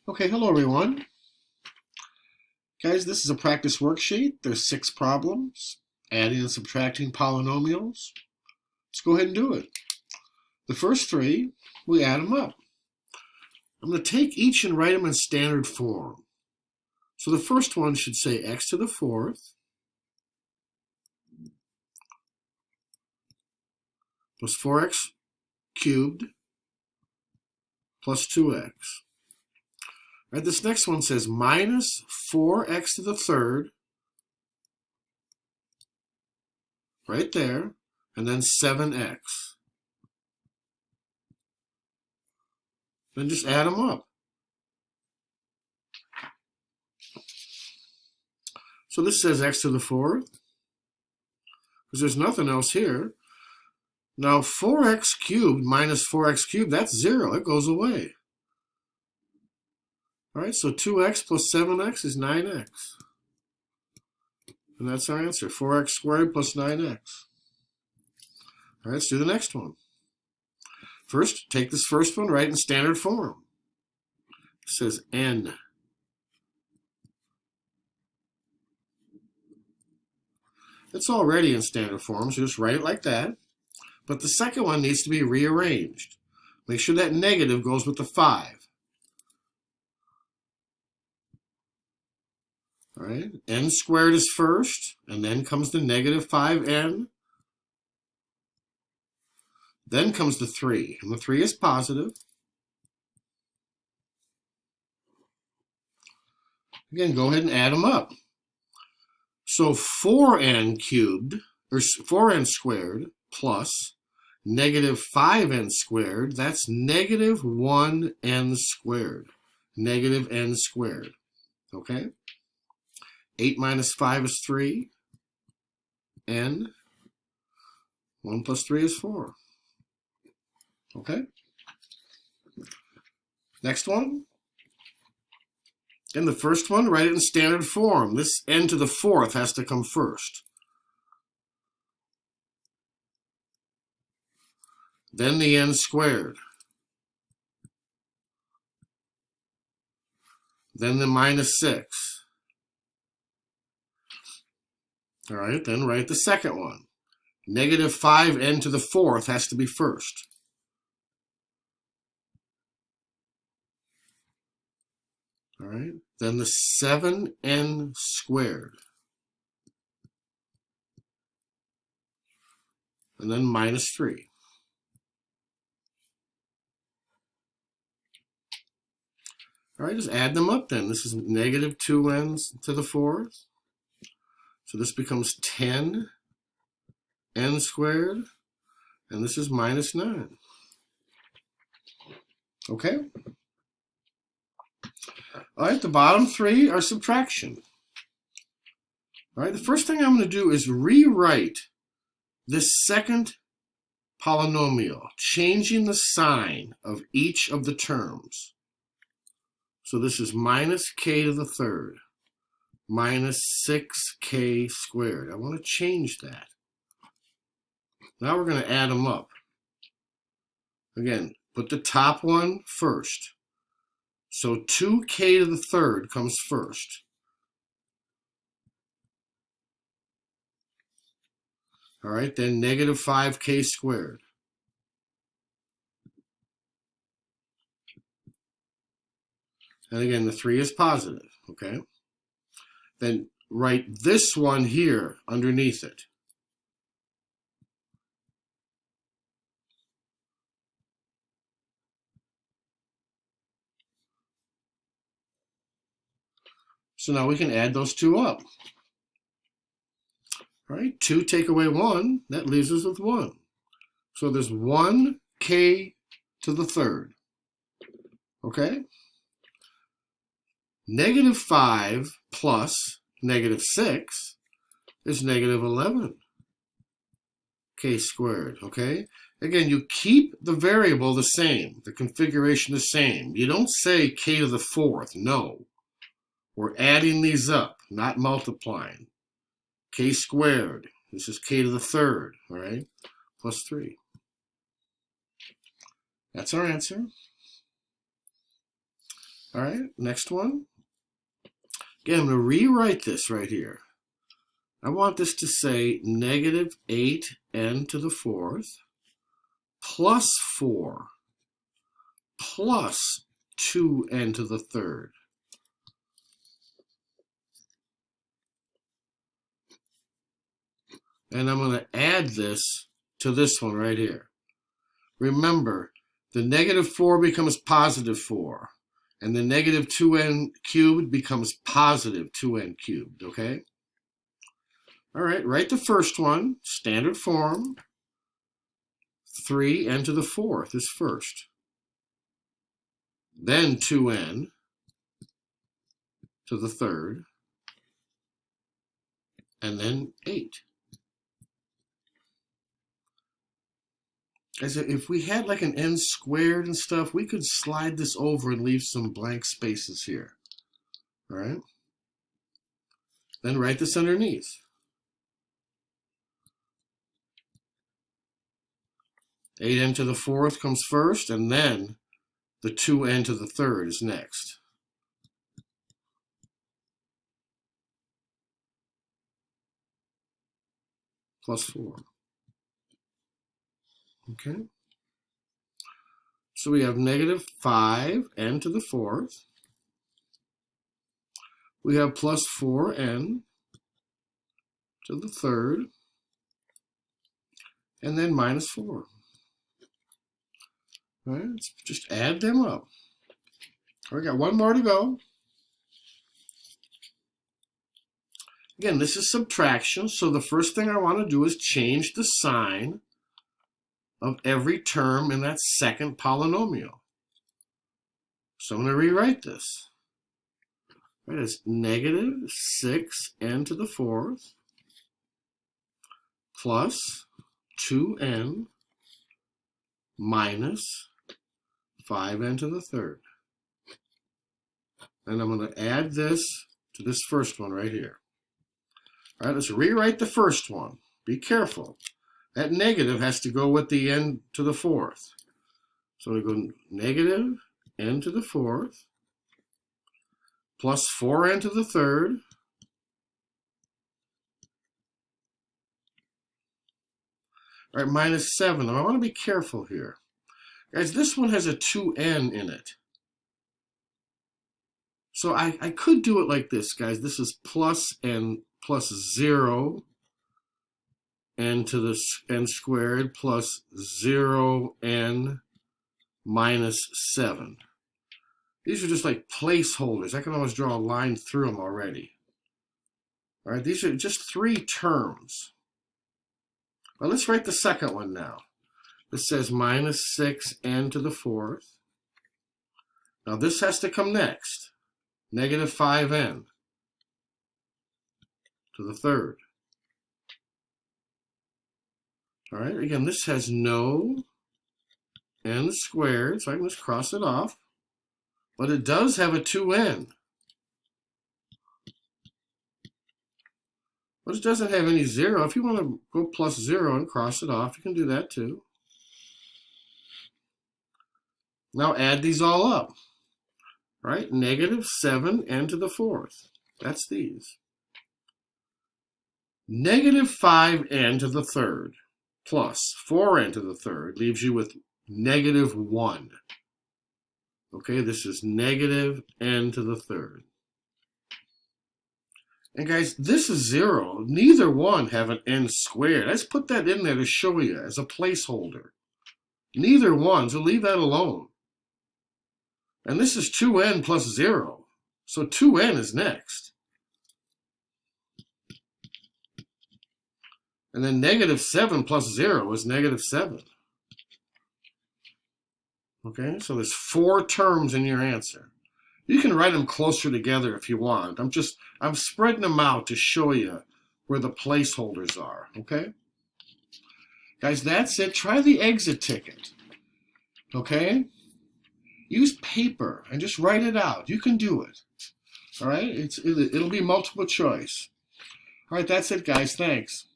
Okay, hello everyone. Guys, this is a practice worksheet. There's 6 problems, adding and subtracting polynomials. Let's go ahead and do it. The first 3, we add them up. I'm going to take each and write them in standard form. So the first one should say x to the 4th plus 4x cubed plus 2x. Right, this next one says minus 4x to the 3rd, right there, and then 7x. Then just add them up. So this says x to the 4th, because there's nothing else here. Now 4x cubed minus 4x cubed, that's 0. It goes away. All right, so 2x plus 7x is 9x. And that's our answer, 4x squared plus 9x. All right, let's do the next one. First, take this first one, write in standard form. It says n. It's already in standard form, so just write it like that. But the second one needs to be rearranged. Make sure that negative goes with the 5. All right, n squared is first, and then comes the negative 5n. Then comes the 3, and the 3 is positive. Again, go ahead and add them up. So 4n cubed, or 4n squared, plus negative 5n squared, that's negative 1n squared. Negative n squared. Okay? 8 minus 5 is 3. N. 1 plus 3 is 4. Okay? Next one. In the first one, write it in standard form. This n to the 4th has to come first. Then the n squared. Then the minus 6. All right, then write the second one. Negative 5n to the 4th has to be first. All right, then the 7n squared. And then minus 3. All right, just add them up then. This is negative 2n to the 4th. So this becomes 10n squared. And this is minus 9. Okay? All right, the bottom 3 are subtraction. All right, the first thing I'm going to do is rewrite this second polynomial, changing the sign of each of the terms. So this is minus k to the 3rd, minus 6k squared. I want to change that. Now we're going to add them up. Again, put the top one first. So 2k to the 3rd comes first. All right, then negative 5k squared. And again, the 3 is positive, okay? Then write this one here underneath it. So now we can add those two up. All right, 2 take away 1, that leaves us with 1. So there's 1k to the 3rd, okay? Negative 5 plus negative 6 is negative 11k squared, okay? Again, you keep the variable the same, the configuration the same. You don't say k to the 4th, no. We're adding these up, not multiplying. K squared, this is k to the 3rd, all right, plus 3. That's our answer. All right, next one. Again, I'm going to rewrite this right here. I want this to say negative 8n to the fourth plus 4 plus 2n to the third. And I'm going to add this to this one right here. Remember, the negative 4 becomes positive 4. And the negative 2n cubed becomes positive 2n cubed, okay? All right, write the first one, standard form. 3n to the fourth is first. Then 2n to the third. And then 8. As if we had like an n squared and stuff, we could slide this over and leave some blank spaces here. All right? Then write this underneath. Eight n to the fourth comes first, and then the 2n to the third is next. Plus 4. Okay? So we have negative 5n to the fourth. We have plus 4n to the third. And then minus 4. All right, let's just add them up. All right, got one more to go. Again, this is subtraction, so the first thing I want to do is change the sign of every term in that second polynomial. So I'm going to rewrite this. All right, it's negative 6n to the fourth plus 2n minus 5n to the third. And I'm going to add this to this first one right here. All right, let's rewrite the first one. Be careful. That negative has to go with the n to the fourth. So we go negative n to the fourth plus 4n to the third all right, minus 7. Now I want to be careful here. Guys, this one has a 2n in it. So I could do it like this, guys. This is plus n plus 0 n to the n squared plus 0n minus 7. These are just like placeholders. I can always draw a line through them already. All right, these are just 3 terms. Well, let's write the second one now. This says minus 6n to the fourth. Now this has to come next. Negative 5n to the third. All right, again, this has no n squared, so I can just cross it off. But it does have a 2n. But it doesn't have any 0. If you want to go plus 0 and cross it off, you can do that too. Now add these all up. All right, negative 7n to the fourth. That's these. Negative 5n to the third plus 4n to the third leaves you with negative 1. Okay, this is negative n to the third. And guys, this is 0. Neither one have an n squared. Let's put that in there to show you as a placeholder. Neither one, so leave that alone. And this is 2n plus 0. So 2n is next. And then negative 7 plus 0 is negative 7. Okay, so there's 4 terms in your answer. You can write them closer together if you want. I'm spreading them out to show you where the placeholders are, okay? Guys, that's it. Try the exit ticket, okay? Use paper and just write it out. You can do it, all right? It'll be multiple choice. All right, that's it, guys. Thanks.